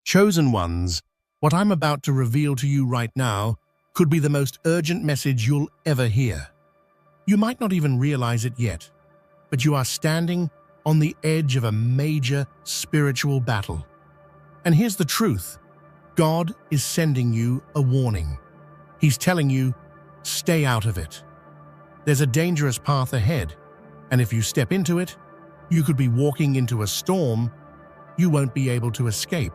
Chosen ones, what I'm about to reveal to you right now could be the most urgent message you'll ever hear. You might not even realize it yet, but you are standing on the edge of a major spiritual battle. And here's the truth. God is sending you a warning. He's telling you, stay out of it. There's a dangerous path ahead, and if you step into it, you could be walking into a storm you won't be able to escape.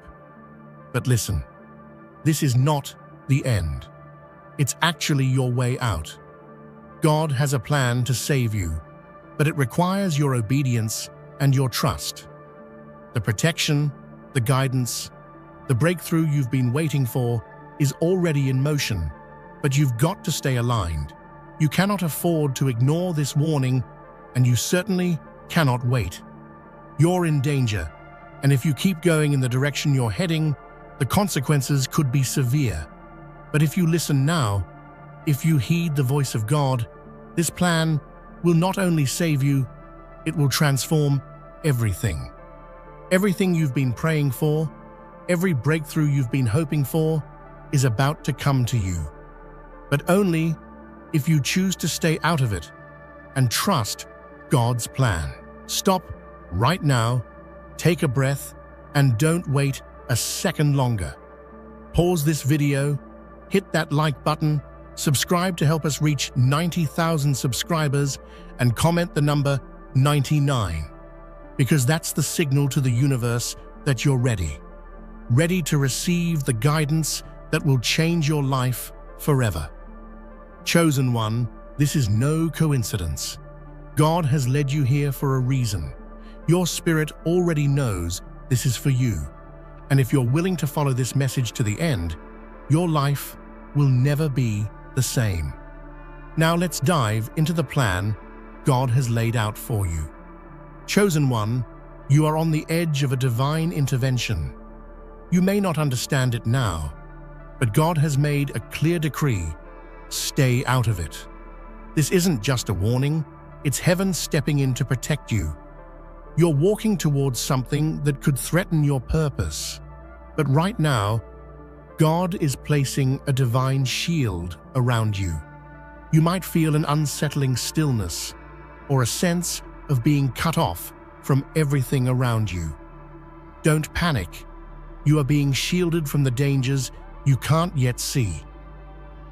But listen, this is not the end. It's actually your way out. God has a plan to save you, but it requires your obedience and your trust. The protection, the guidance, the breakthrough you've been waiting for is already in motion, but you've got to stay aligned. You cannot afford to ignore this warning, and you certainly cannot wait. You're in danger, and if you keep going in the direction you're heading, the consequences could be severe. But if you listen now, if you heed the voice of God, this plan will not only save you, it will transform everything. Everything you've been praying for, every breakthrough you've been hoping for, is about to come to you. But only if you choose to stay out of it and trust God's plan. Stop right now, take a breath, and don't wait a second longer. Pause this video, hit that like button, subscribe to help us reach 90,000 subscribers, and comment the number 99, because that's the signal to the universe that you're ready. Ready to receive the guidance that will change your life forever. Chosen one, this is no coincidence. God has led you here for a reason. Your spirit already knows this is for you. And if you're willing to follow this message to the end, your life will never be the same. Now let's dive into the plan God has laid out for you. Chosen one, you are on the edge of a divine intervention. You may not understand it now, but God has made a clear decree: stay out of it. This isn't just a warning, it's heaven stepping in to protect you. You're walking towards something that could threaten your purpose. But right now, God is placing a divine shield around you. You might feel an unsettling stillness or a sense of being cut off from everything around you. Don't panic. You are being shielded from the dangers you can't yet see.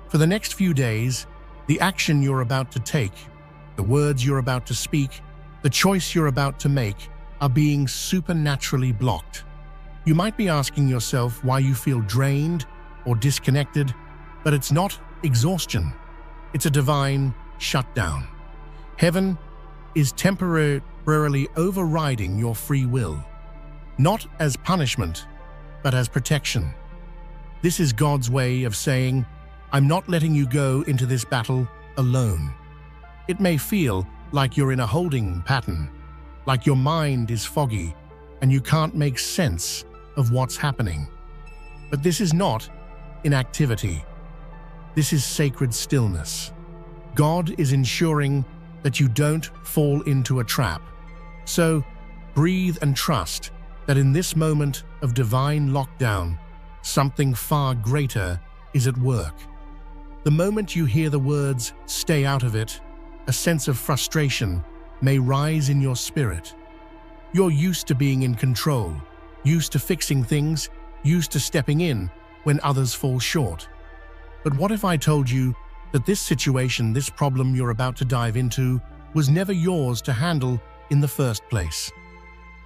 For the next few days, the action you're about to take, the words you're about to speak, the choice you're about to make are being supernaturally blocked. You might be asking yourself why you feel drained or disconnected, but it's not exhaustion. It's a divine shutdown. Heaven is temporarily overriding your free will, not as punishment, but as protection. This is God's way of saying, I'm not letting you go into this battle alone. It may feel like you're in a holding pattern, like your mind is foggy and you can't make sense of what's happening. But this is not inactivity. This is sacred stillness. God is ensuring that you don't fall into a trap. So breathe and trust that in this moment of divine lockdown, something far greater is at work. The moment you hear the words, stay out of it, a sense of frustration may rise in your spirit. You're used to being in control, used to fixing things, used to stepping in when others fall short. But what if I told you that this situation, this problem you're about to dive into, was never yours to handle in the first place?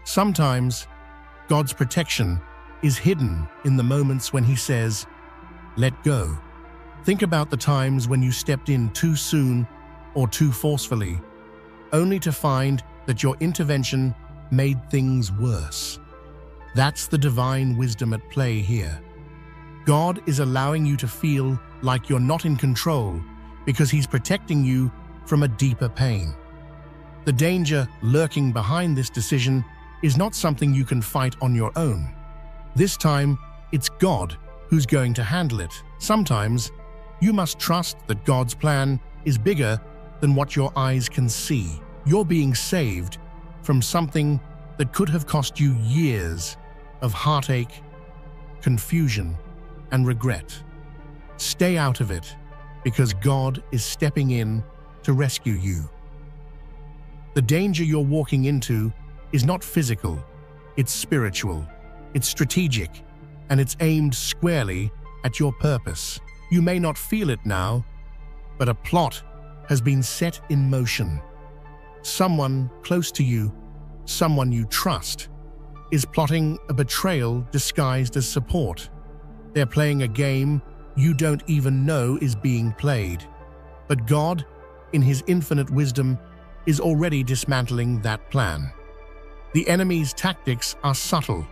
Sometimes, God's protection is hidden in the moments when He says, let go. Think about the times when you stepped in too soon or too forcefully, only to find that your intervention made things worse. That's the divine wisdom at play here. God is allowing you to feel like you're not in control because He's protecting you from a deeper pain. The danger lurking behind this decision is not something you can fight on your own. This time, it's God who's going to handle it. Sometimes, you must trust that God's plan is bigger than what your eyes can see. You're being saved from something that could have cost you years of heartache confusion, and regret. Stay out of it, because God is stepping in to rescue you. The danger you're walking into is not physical, it's spiritual, it's strategic, and it's aimed squarely at your purpose. You may not feel it now, but a plot has been set in motion. Someone close to you, someone you trust, is plotting a betrayal disguised as support. They're playing a game you don't even know is being played. But God, in His infinite wisdom, is already dismantling that plan. The enemy's tactics are subtle.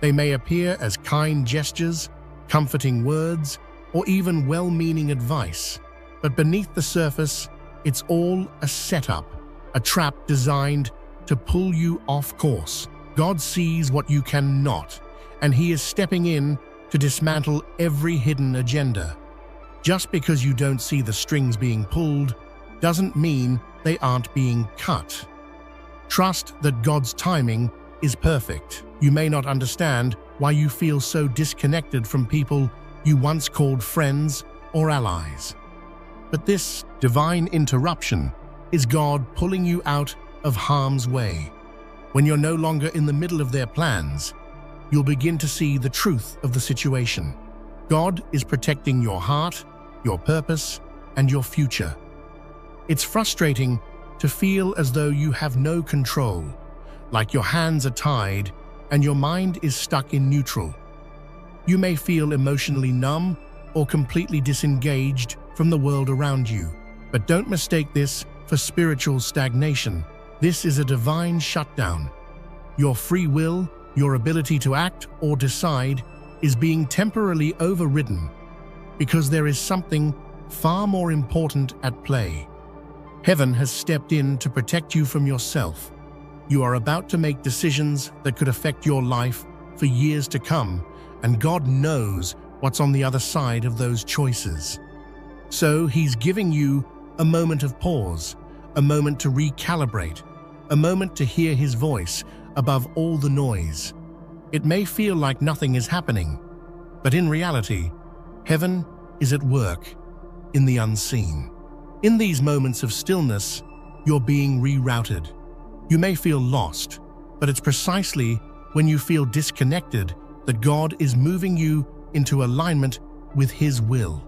They may appear as kind gestures, comforting words, or even well-meaning advice. But beneath the surface, it's all a setup, a trap designed to pull you off course. God sees what you cannot, and He is stepping in to dismantle every hidden agenda. Just because you don't see the strings being pulled doesn't mean they aren't being cut. Trust that God's timing is perfect. You may not understand why you feel so disconnected from people you once called friends or allies. But this divine interruption is God pulling you out of harm's way. When you're no longer in the middle of their plans, you'll begin to see the truth of the situation. God is protecting your heart, your purpose, and your future. It's frustrating to feel as though you have no control, like your hands are tied and your mind is stuck in neutral. You may feel emotionally numb or completely disengaged from the world around you. But don't mistake this for spiritual stagnation. This is a divine shutdown. Your free will, your ability to act or decide, is being temporarily overridden because there is something far more important at play. Heaven has stepped in to protect you from yourself. You are about to make decisions that could affect your life for years to come, and God knows what's on the other side of those choices. So He's giving you a moment of pause, a moment to recalibrate, a moment to hear His voice above all the noise. It may feel like nothing is happening, but in reality, heaven is at work in the unseen. In these moments of stillness, you're being rerouted. You may feel lost, but it's precisely when you feel disconnected that God is moving you into alignment with His will.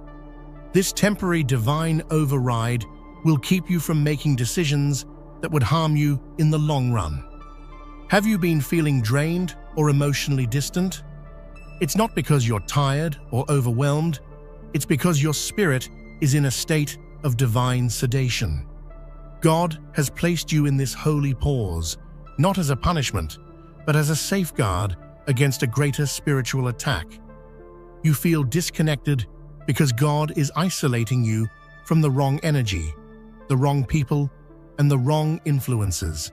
This temporary divine override will keep you from making decisions that would harm you in the long run. Have you been feeling drained or emotionally distant? It's not because you're tired or overwhelmed. It's because your spirit is in a state of divine sedation. God has placed you in this holy pause, not as a punishment, but as a safeguard against a greater spiritual attack. You feel disconnected because God is isolating you from the wrong energy, the wrong people, and the wrong influences.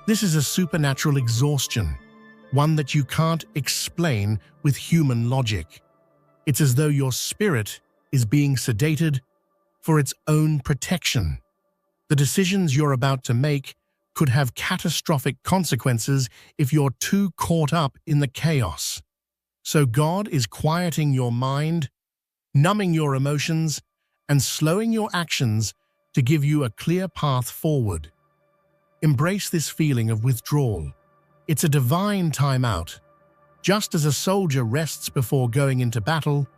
This is a supernatural exhaustion, one that you can't explain with human logic. It's as though your spirit is being sedated for its own protection. The decisions you're about to make could have catastrophic consequences if you're too caught up in the chaos. So God is quieting your mind, numbing your emotions, and slowing your actions to give you a clear path forward. Embrace this feeling of withdrawal. It's a divine timeout. Just as a soldier rests before going into battle,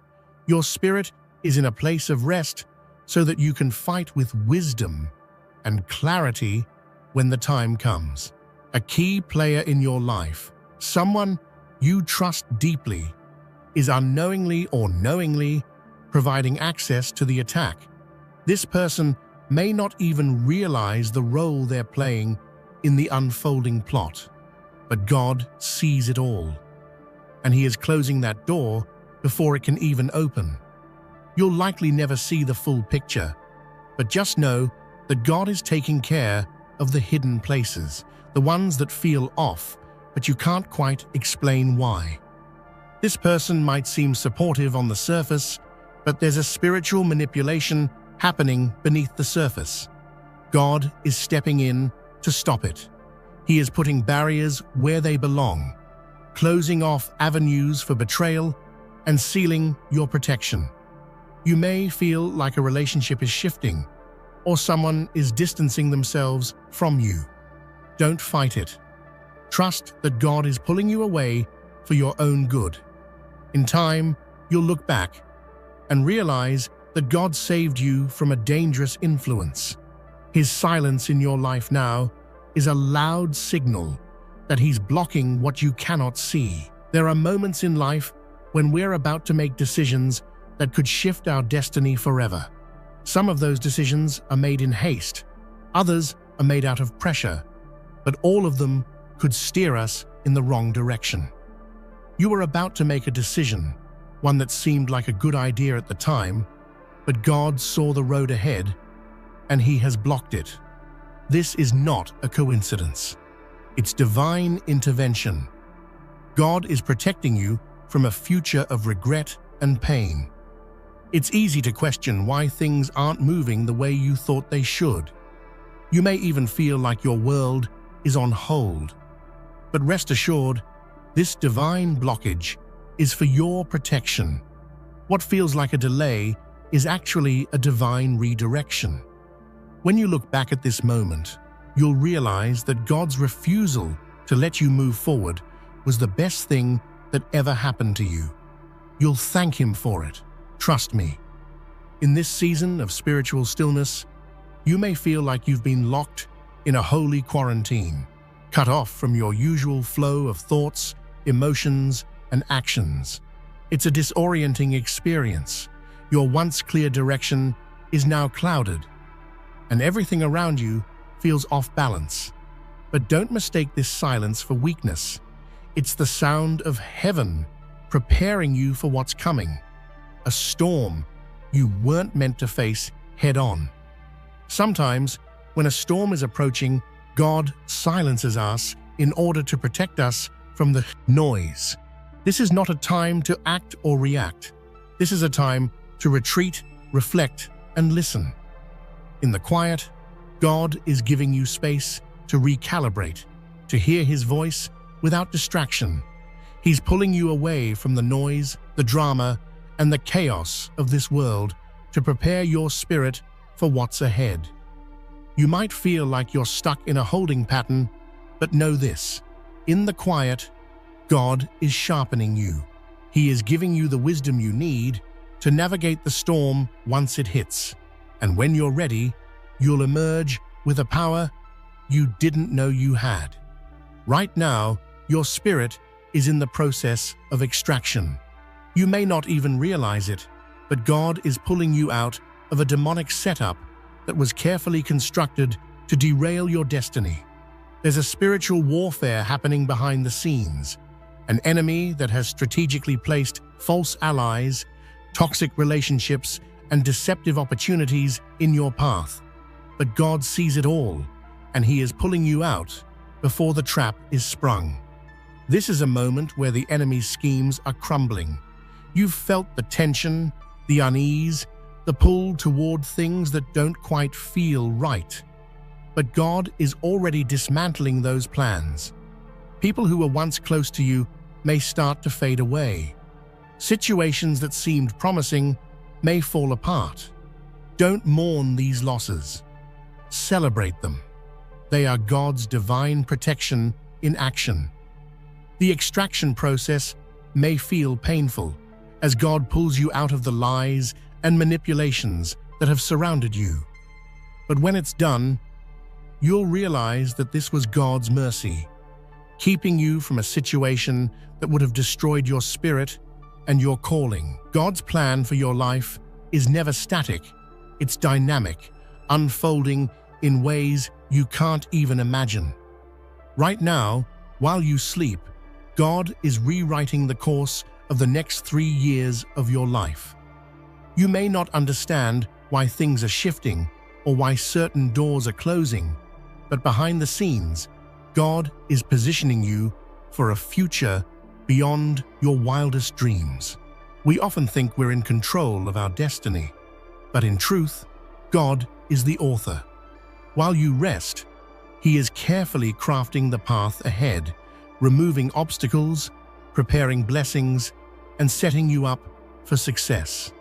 your spirit is in a place of rest so that you can fight with wisdom and clarity when the time comes. A key player in your life, someone you trust deeply, is unknowingly or knowingly providing access to the attack. This person may not even realize the role they're playing in the unfolding plot, but God sees it all, and He is closing that door before it can even open. You'll likely never see the full picture, but just know that God is taking care of the hidden places, the ones that feel off, but you can't quite explain why. This person might seem supportive on the surface, but there's a spiritual manipulation happening beneath the surface. God is stepping in to stop it. He is putting barriers where they belong, closing off avenues for betrayal and sealing your protection. You may feel like a relationship is shifting or someone is distancing themselves from you. Don't fight it. Trust that God is pulling you away for your own good. In time, you'll look back and realize that God saved you from a dangerous influence. His silence in your life now is a loud signal that He's blocking what you cannot see. There are moments in life when we're about to make decisions that could shift our destiny forever. Some of those decisions are made in haste, others are made out of pressure, but all of them could steer us in the wrong direction. You were about to make a decision, one that seemed like a good idea at the time, but God saw the road ahead, and He has blocked it. This is not a coincidence. It's divine intervention. God is protecting you from a future of regret and pain. It's easy to question why things aren't moving the way you thought they should. You may even feel like your world is on hold. But rest assured, this divine blockage is for your protection. What feels like a delay is actually a divine redirection. When you look back at this moment, you'll realize that God's refusal to let you move forward was the best thing that ever happened to you. You'll thank Him for it. Trust me. In this season of spiritual stillness, you may feel like you've been locked in a holy quarantine, cut off from your usual flow of thoughts, emotions, and actions. It's a disorienting experience. Your once clear direction is now clouded, and everything around you feels off balance. But don't mistake this silence for weakness. It's the sound of heaven preparing you for what's coming. A storm you weren't meant to face head-on. Sometimes, when a storm is approaching, God silences us in order to protect us from the noise. This is not a time to act or react. This is a time to retreat, reflect, and listen. In the quiet, God is giving you space to recalibrate, to hear His voice without distraction. He's pulling you away from the noise, the drama, and the chaos of this world to prepare your spirit for what's ahead. You might feel like you're stuck in a holding pattern, but know this: in the quiet, God is sharpening you. He is giving you the wisdom you need to navigate the storm once it hits. And when you're ready, you'll emerge with a power you didn't know you had. Right now, your spirit is in the process of extraction. You may not even realize it, but God is pulling you out of a demonic setup that was carefully constructed to derail your destiny. There's a spiritual warfare happening behind the scenes, an enemy that has strategically placed false allies, toxic relationships, and deceptive opportunities in your path. But God sees it all, and He is pulling you out before the trap is sprung. This is a moment where the enemy's schemes are crumbling. You've felt the tension, the unease, the pull toward things that don't quite feel right. But God is already dismantling those plans. People who were once close to you may start to fade away. Situations that seemed promising may fall apart. Don't mourn these losses. Celebrate them. They are God's divine protection in action. The extraction process may feel painful as God pulls you out of the lies and manipulations that have surrounded you. But when it's done, you'll realize that this was God's mercy, keeping you from a situation that would have destroyed your spirit and your calling. God's plan for your life is never static. It's dynamic, unfolding in ways you can't even imagine. Right now, while you sleep, God is rewriting the course of the next 3 years of your life. You may not understand why things are shifting or why certain doors are closing, but behind the scenes, God is positioning you for a future beyond your wildest dreams. We often think we're in control of our destiny, but in truth, God is the author. While you rest, He is carefully crafting the path ahead, removing obstacles preparing blessings, and setting you up for success.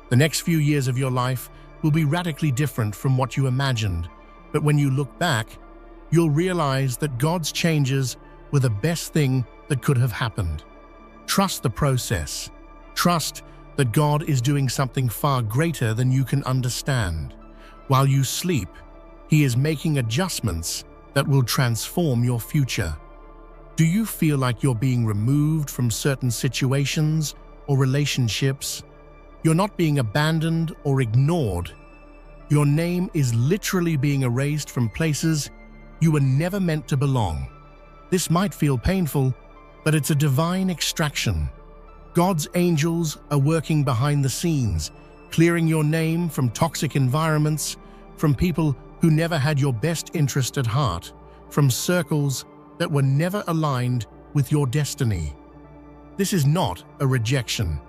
The next few years of your life will be radically different from what you imagined, but when you look back, you'll realize that God's changes were the best thing that could have happened. Trust the process. Trust that God is doing something far greater than you can understand. While you sleep, He is making adjustments that will transform your future. Do you feel like you're being removed from certain situations or relationships? You're not being abandoned or ignored. Your name is literally being erased from places you were never meant to belong. This might feel painful, but it's a divine extraction. God's angels are working behind the scenes, clearing your name from toxic environments, from people who never had your best interest at heart, from circles that were never aligned with your destiny. This is not a rejection,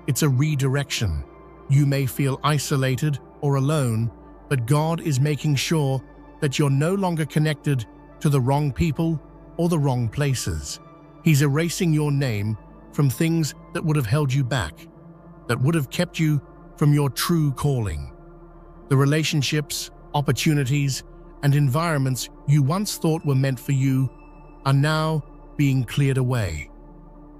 it's a redirection. You may feel isolated or alone, but God is making sure that you're no longer connected to the wrong people or the wrong places. He's erasing your name from things that would have held you back, that would have kept you from your true calling. The relationships, opportunities, and environments you once thought were meant for you are now being cleared away.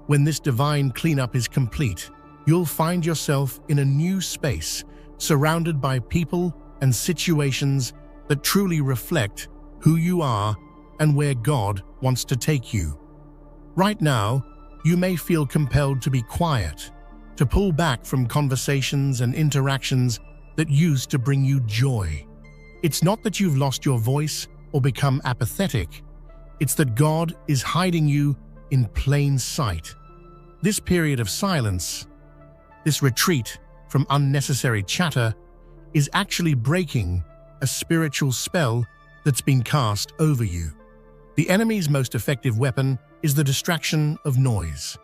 When this divine cleanup is complete, you'll find yourself in a new space, surrounded by people and situations that truly reflect who you are and where God wants to take you. Right now, you may feel compelled to be quiet, to pull back from conversations and interactions that used to bring you joy. It's not that you've lost your voice or become apathetic. It's that God is hiding you in plain sight. This period of silence, this retreat from unnecessary chatter, is actually breaking a spiritual spell that's been cast over you. The enemy's most effective weapon is the distraction of noise.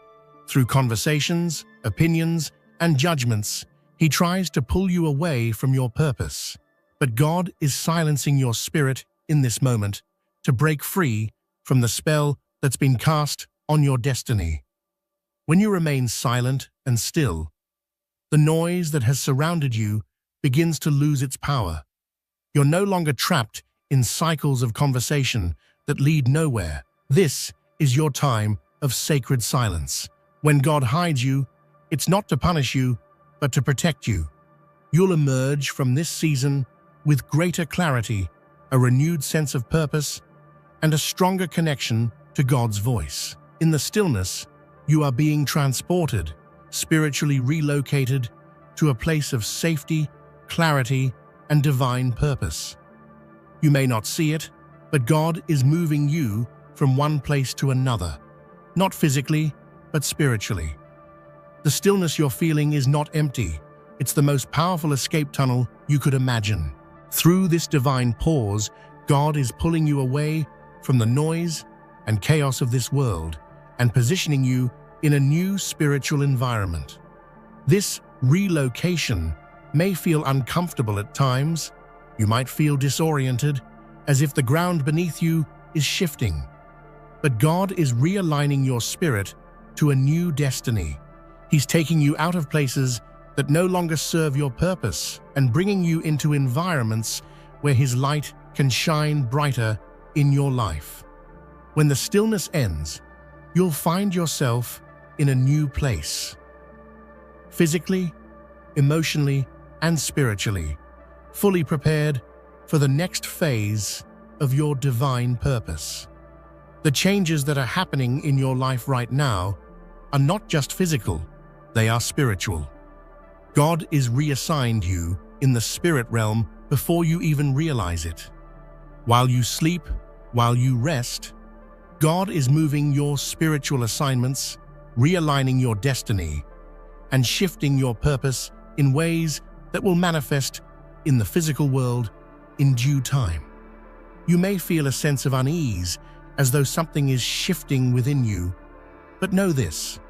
Through conversations, opinions, and judgments, he tries to pull you away from your purpose. But God is silencing your spirit in this moment to break free from the spell that's been cast on your destiny. When you remain silent and still, the noise that has surrounded you begins to lose its power. You're no longer trapped in cycles of conversation that lead nowhere. This is your time of sacred silence. When God hides you, it's not to punish you, but to protect you. You'll emerge from this season with greater clarity, a renewed sense of purpose, and a stronger connection to God's voice. In the stillness, you are being transported, spiritually relocated to a place of safety, clarity, and divine purpose. You may not see it, but God is moving you from one place to another, not physically, but spiritually. The stillness you're feeling is not empty. It's the most powerful escape tunnel you could imagine. Through this divine pause, God is pulling you away from the noise and chaos of this world and positioning you in a new spiritual environment. This relocation may feel uncomfortable at times. You might feel disoriented, as if the ground beneath you is shifting. But God is realigning your spirit to a new destiny. He's taking you out of places that no longer serve your purpose and bringing you into environments where His light can shine brighter in your life. When the stillness ends, you'll find yourself in a new place. Physically, emotionally, and spiritually, fully prepared for the next phase of your divine purpose. The changes that are happening in your life right now are not just physical, they are spiritual. God is reassigned you in the spirit realm before you even realize it. While you sleep, while you rest, God is moving your spiritual assignments, realigning your destiny, and shifting your purpose in ways that will manifest in the physical world in due time. You may feel a sense of unease, as though something is shifting within you, but know this: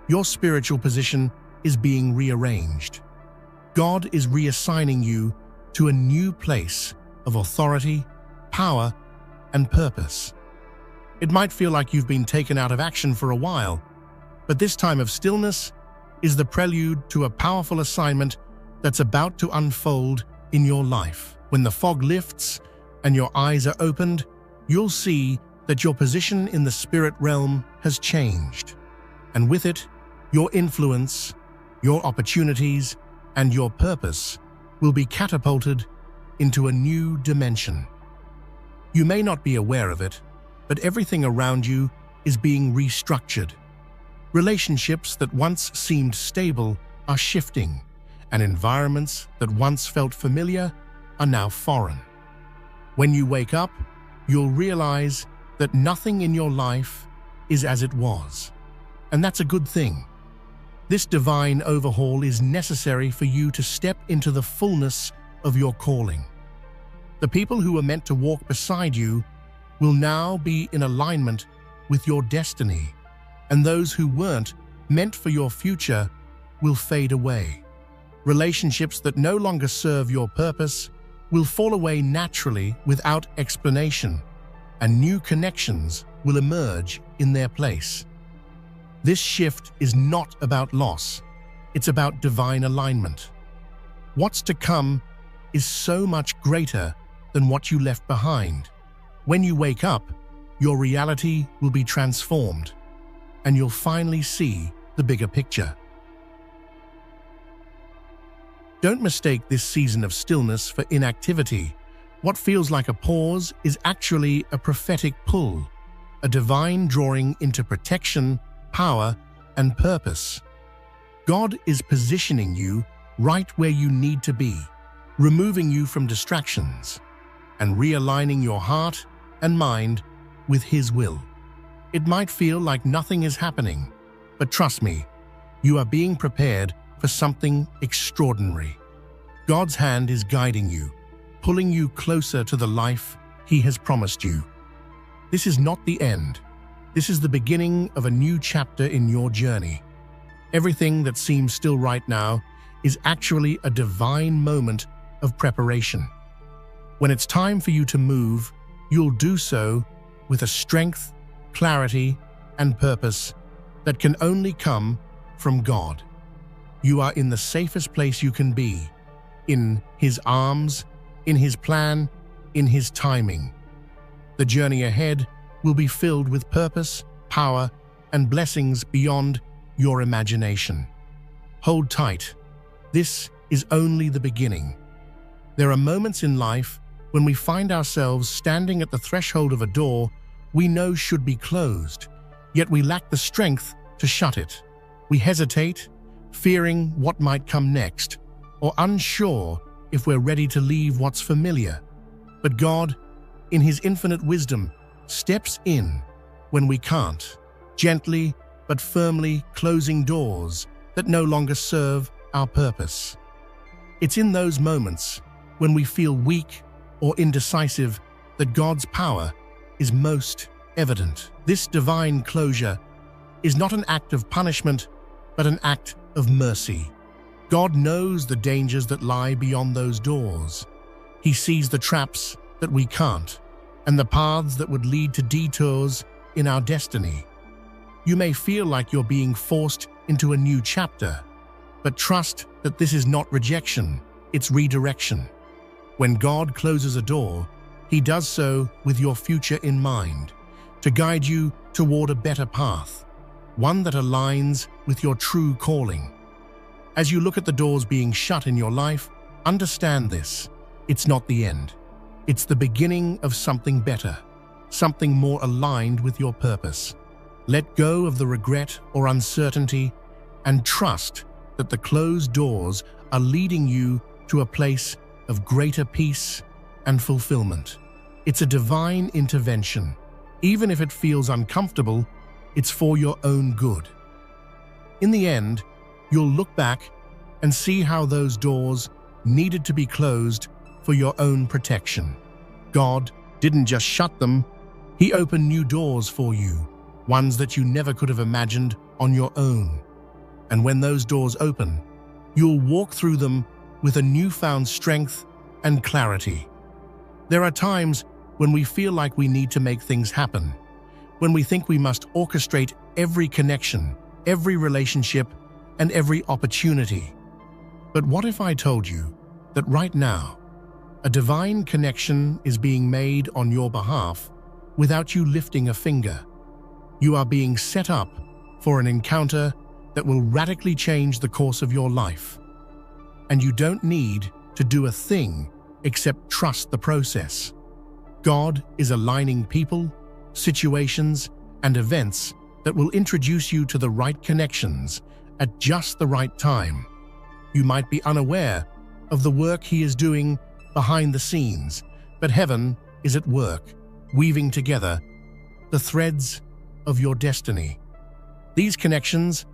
your spiritual position is being rearranged. God is reassigning you to a new place of authority, power, and purpose. It might feel like you've been taken out of action for a while, But this time of stillness is the prelude to a powerful assignment that's about to unfold in your life. When the fog lifts and your eyes are opened, you'll see that your position in the spirit realm has changed. And with it, your influence, your opportunities, and your purpose will be catapulted into a new dimension. You may not be aware of it, but everything around you is being restructured. Relationships that once seemed stable are shifting, and environments that once felt familiar are now foreign. When you wake up, you'll realize that nothing in your life is as it was. And that's a good thing. This divine overhaul is necessary for you to step into the fullness of your calling. The people who are meant to walk beside you will now be in alignment with your destiny, and those who weren't meant for your future will fade away. Relationships that no longer serve your purpose will fall away naturally without explanation, and new connections will emerge in their place. This shift is not about loss, it's about divine alignment. What's to come is so much greater than what you left behind. When you wake up, your reality will be transformed, and you'll finally see the bigger picture. Don't mistake this season of stillness for inactivity. What feels like a pause is actually a prophetic pull, a divine drawing into protection, power, and purpose. God is positioning you right where you need to be, removing you from distractions, and realigning your heart and mind with His will. It might feel like nothing is happening, but trust me, you are being prepared for something extraordinary. God's hand is guiding you, pulling you closer to the life He has promised you. This is not the end. This is the beginning of a new chapter in your journey. Everything that seems still right now is actually a divine moment of preparation. When it's time for you to move, you'll do so with a strength, clarity, and purpose that can only come from God. You are in the safest place you can be, in His arms, in His plan, in His timing. The journey ahead will be filled with purpose, power, and blessings beyond your imagination. Hold tight. This is only the beginning. There are moments in life when we find ourselves standing at the threshold of a door we know should be closed, yet we lack the strength to shut it. We hesitate, fearing what might come next, or unsure if we're ready to leave what's familiar. But God, in His infinite wisdom, steps in when we can't, gently but firmly closing doors that no longer serve our purpose. It's in those moments when we feel weak or indecisive that God's power is most evident. This divine closure is not an act of punishment, but an act of mercy. God knows the dangers that lie beyond those doors. He sees the traps that we can't, and the paths that would lead to detours in our destiny. You may feel like you're being forced into a new chapter, but trust that this is not rejection, it's redirection. When God closes a door, He does so with your future in mind, to guide you toward a better path, one that aligns with your true calling. As you look at the doors being shut in your life, understand this: it's not the end. It's the beginning of something better, something more aligned with your purpose. Let go of the regret or uncertainty and trust that the closed doors are leading you to a place of greater peace and fulfillment. It's a divine intervention. Even if it feels uncomfortable, it's for your own good. In the end, you'll look back and see how those doors needed to be closed for your own protection. God didn't just shut them, He opened new doors for you, ones that you never could have imagined on your own. And when those doors open, you'll walk through them with a newfound strength and clarity. There are times when we feel like we need to make things happen, when we think we must orchestrate every connection, every relationship, and every opportunity. But what if I told you that right now, a divine connection is being made on your behalf without you lifting a finger? You are being set up for an encounter that will radically change the course of your life. And you don't need to do a thing except trust the process. God is aligning people, situations, and events that will introduce you to the right connections at just the right time. You might be unaware of the work He is doing behind the scenes, but heaven is at work, weaving together the threads of your destiny. These connections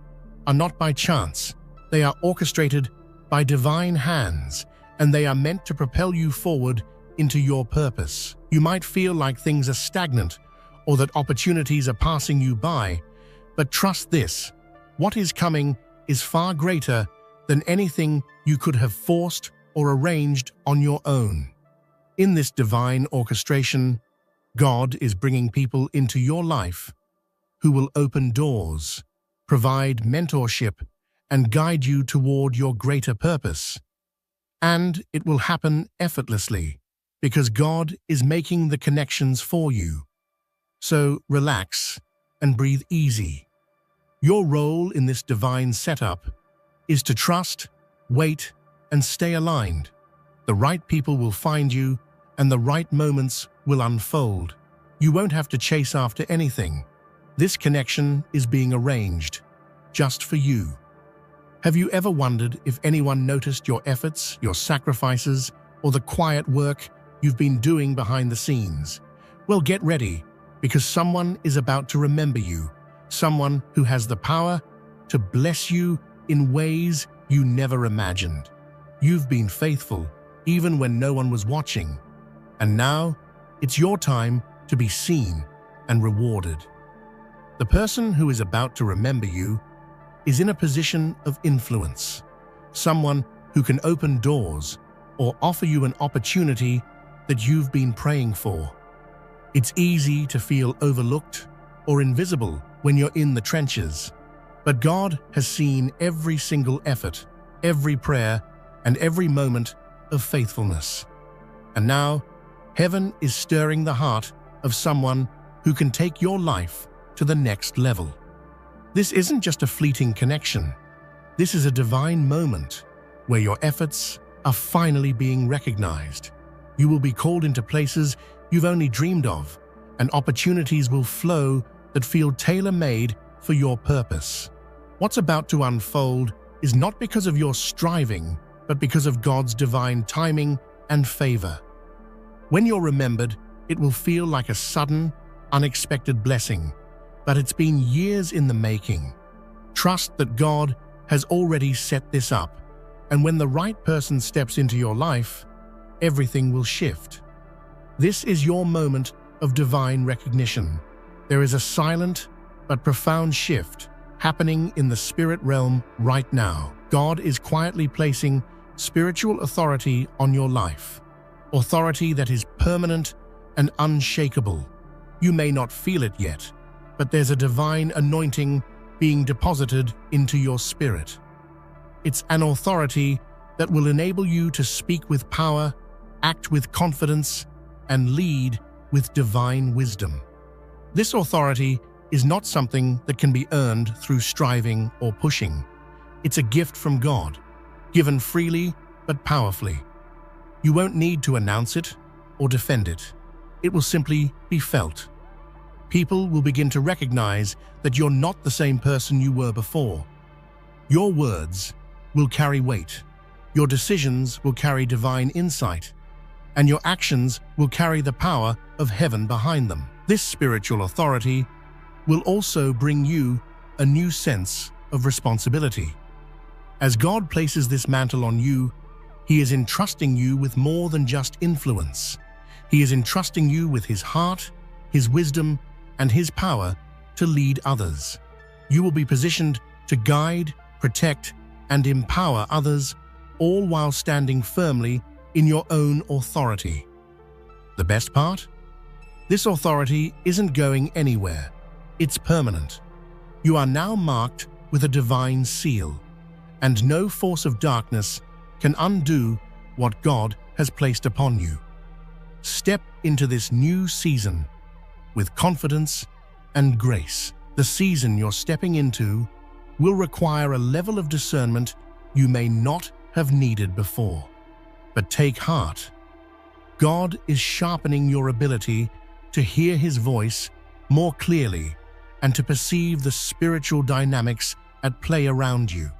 are not by chance. They are orchestrated by divine hands, and they are meant to propel you forward into your purpose. You might feel like things are stagnant or that opportunities are passing you by, but trust this: what is coming is far greater than anything you could have forced or arranged on your own. In this divine orchestration, God is bringing people into your life who will open doors, provide mentorship, and guide you toward your greater purpose. And it will happen effortlessly because God is making the connections for you. So relax and breathe easy. Your role in this divine setup is to trust, wait, and stay aligned. The right people will find you, and the right moments will unfold. You won't have to chase after anything. This connection is being arranged just for you. Have you ever wondered if anyone noticed your efforts, your sacrifices, or the quiet work you've been doing behind the scenes? Well, get ready, because someone is about to remember you, someone who has the power to bless you in ways you never imagined. You've been faithful, even when no one was watching, and now it's your time to be seen and rewarded. The person who is about to remember you is in a position of influence, someone who can open doors or offer you an opportunity that you've been praying for. It's easy to feel overlooked or invisible when you're in the trenches, but God has seen every single effort, every prayer, and every moment of faithfulness. And now, heaven is stirring the heart of someone who can take your life to the next level. This isn't just a fleeting connection. This is a divine moment where your efforts are finally being recognized. You will be called into places you've only dreamed of, and opportunities will flow that feel tailor-made for your purpose. What's about to unfold is not because of your striving, but because of God's divine timing and favor. When you're remembered, it will feel like a sudden, unexpected blessing, but it's been years in the making. Trust that God has already set this up, and when the right person steps into your life, everything will shift. This is your moment of divine recognition. There is a silent but profound shift happening in the spirit realm right now. God is quietly placing spiritual authority on your life, authority that is permanent and unshakable. You may not feel it yet, but there's a divine anointing being deposited into your spirit. It's an authority that will enable you to speak with power, act with confidence, and lead with divine wisdom. This authority is not something that can be earned through striving or pushing. It's a gift from God, given freely but powerfully. You won't need to announce it or defend it. It will simply be felt. People will begin to recognize that you're not the same person you were before. Your words will carry weight. Your decisions will carry divine insight, and your actions will carry the power of heaven behind them. This spiritual authority will also bring you a new sense of responsibility. As God places this mantle on you, He is entrusting you with more than just influence. He is entrusting you with His heart, His wisdom, and His power to lead others. You will be positioned to guide, protect, and empower others, all while standing firmly in your own authority. The best part? This authority isn't going anywhere. It's permanent. You are now marked with a divine seal, and no force of darkness can undo what God has placed upon you. Step into this new season with confidence and grace. The season you're stepping into will require a level of discernment you may not have needed before. But take heart. God is sharpening your ability to hear His voice more clearly and to perceive the spiritual dynamics at play around you.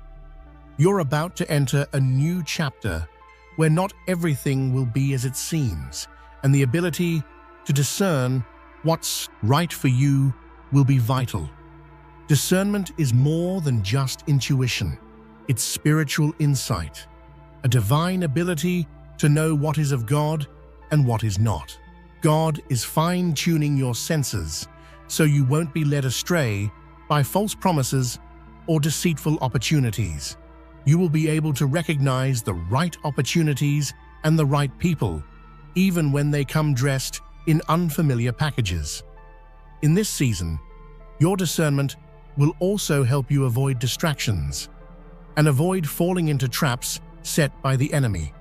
You're about to enter a new chapter where not everything will be as it seems, and the ability to discern what's right for you will be vital. Discernment is more than just intuition. It's spiritual insight, a divine ability to know what is of God and what is not. God is fine-tuning your senses so you won't be led astray by false promises or deceitful opportunities. You will be able to recognize the right opportunities and the right people, even when they come dressed in unfamiliar packages. In this season, your discernment will also help you avoid distractions and avoid falling into traps set by the enemy.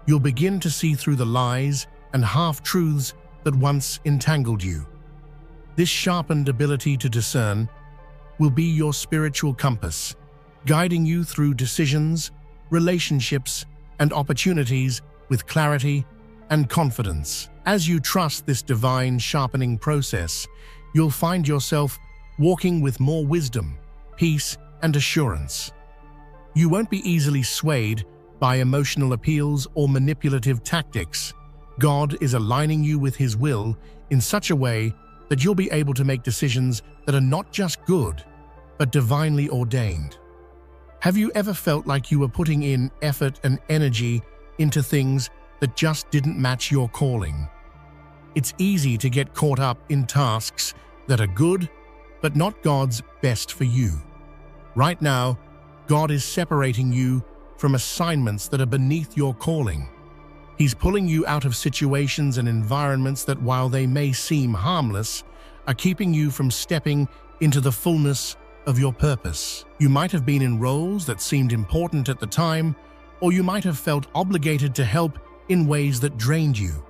You'll begin to see through the lies and half-truths that once entangled you. This sharpened ability to discern will be your spiritual compass, guiding you through decisions, relationships, and opportunities with clarity and confidence. As you trust this divine sharpening process, you'll find yourself walking with more wisdom, peace, and assurance. You won't be easily swayed by emotional appeals or manipulative tactics. God is aligning you with His will in such a way that you'll be able to make decisions that are not just good, but divinely ordained. Have you ever felt like you were putting in effort and energy into things that just didn't match your calling? It's easy to get caught up in tasks that are good, but not God's best for you. Right now, God is separating you from assignments that are beneath your calling. He's pulling you out of situations and environments that, while they may seem harmless, are keeping you from stepping into the fullness of your purpose. You might have been in roles that seemed important at the time, or you might have felt obligated to help in ways that drained you.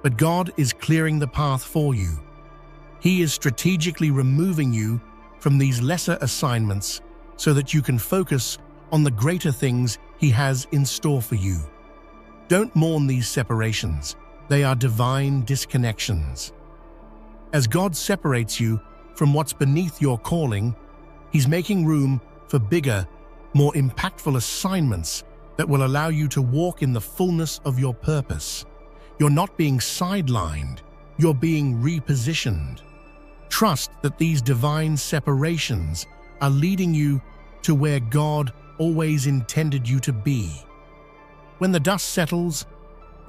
But God is clearing the path for you. He is strategically removing you from these lesser assignments so that you can focus on the greater things He has in store for you. Don't mourn these separations. They are divine disconnections. As God separates you from what's beneath your calling, He's making room for bigger, more impactful assignments that will allow you to walk in the fullness of your purpose. You're not being sidelined, you're being repositioned. Trust that these divine separations are leading you to where God always intended you to be. When the dust settles,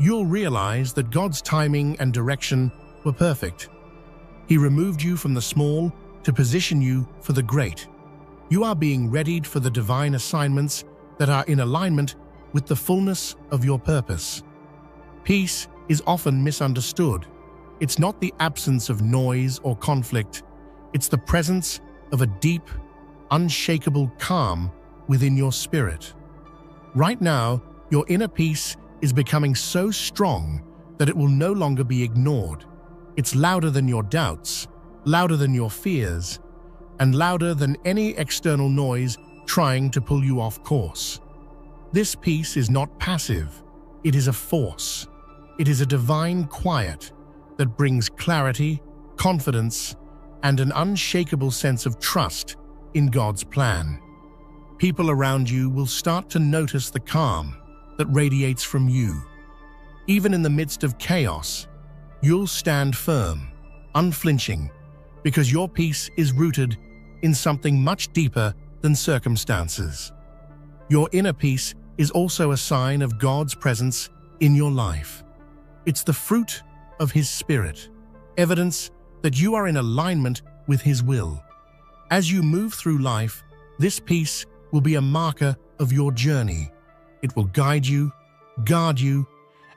you'll realize that God's timing and direction were perfect. He removed you from the small to position you for the great. You are being readied for the divine assignments that are in alignment with the fullness of your purpose. Peace is often misunderstood. It's not the absence of noise or conflict. It's the presence of a deep, unshakable calm within your spirit. Right now, your inner peace is becoming so strong that it will no longer be ignored. It's louder than your doubts, louder than your fears, and louder than any external noise trying to pull you off course. This peace is not passive. It is a force. It is a divine quiet that brings clarity, confidence, and an unshakable sense of trust in God's plan. People around you will start to notice the calm that radiates from you. Even in the midst of chaos, you'll stand firm, unflinching, because your peace is rooted in something much deeper than circumstances. Your inner peace is also a sign of God's presence in your life. It's the fruit of His Spirit, evidence that you are in alignment with His will. As you move through life, this peace will be a marker of your journey. It will guide you, guard you,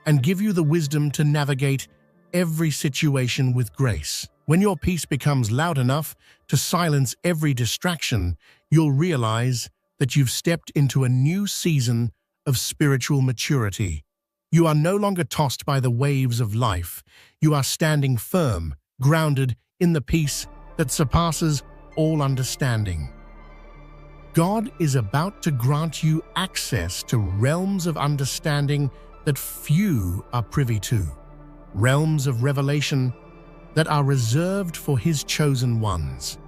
and give you the wisdom to navigate every situation with grace. When your peace becomes loud enough to silence every distraction, you'll realize that you've stepped into a new season of spiritual maturity. You are no longer tossed by the waves of life. You are standing firm, grounded in the peace that surpasses all understanding. God is about to grant you access to realms of understanding that few are privy to, realms of revelation that are reserved for His chosen ones.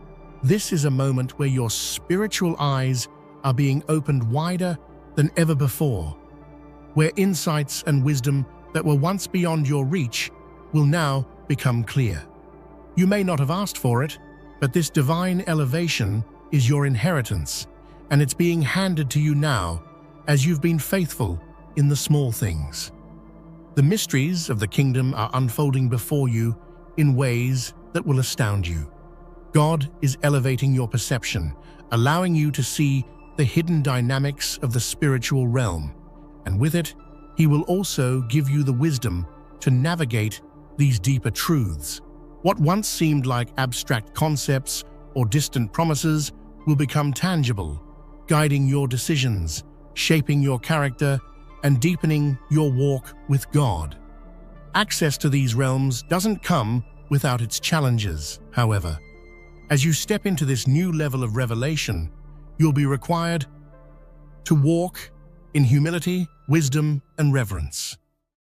This is a moment where your spiritual eyes are being opened wider than ever before, where insights and wisdom that were once beyond your reach will now become clear. You may not have asked for it, but this divine elevation is your inheritance, and it's being handed to you now as you've been faithful in the small things. The mysteries of the kingdom are unfolding before you in ways that will astound you. God is elevating your perception, allowing you to see the hidden dynamics of the spiritual realm, and with it, He will also give you the wisdom to navigate these deeper truths. What once seemed like abstract concepts or distant promises will become tangible, guiding your decisions, shaping your character, and deepening your walk with God. Access to these realms doesn't come without its challenges, however. As you step into this new level of revelation, you'll be required to walk in humility, wisdom, and reverence.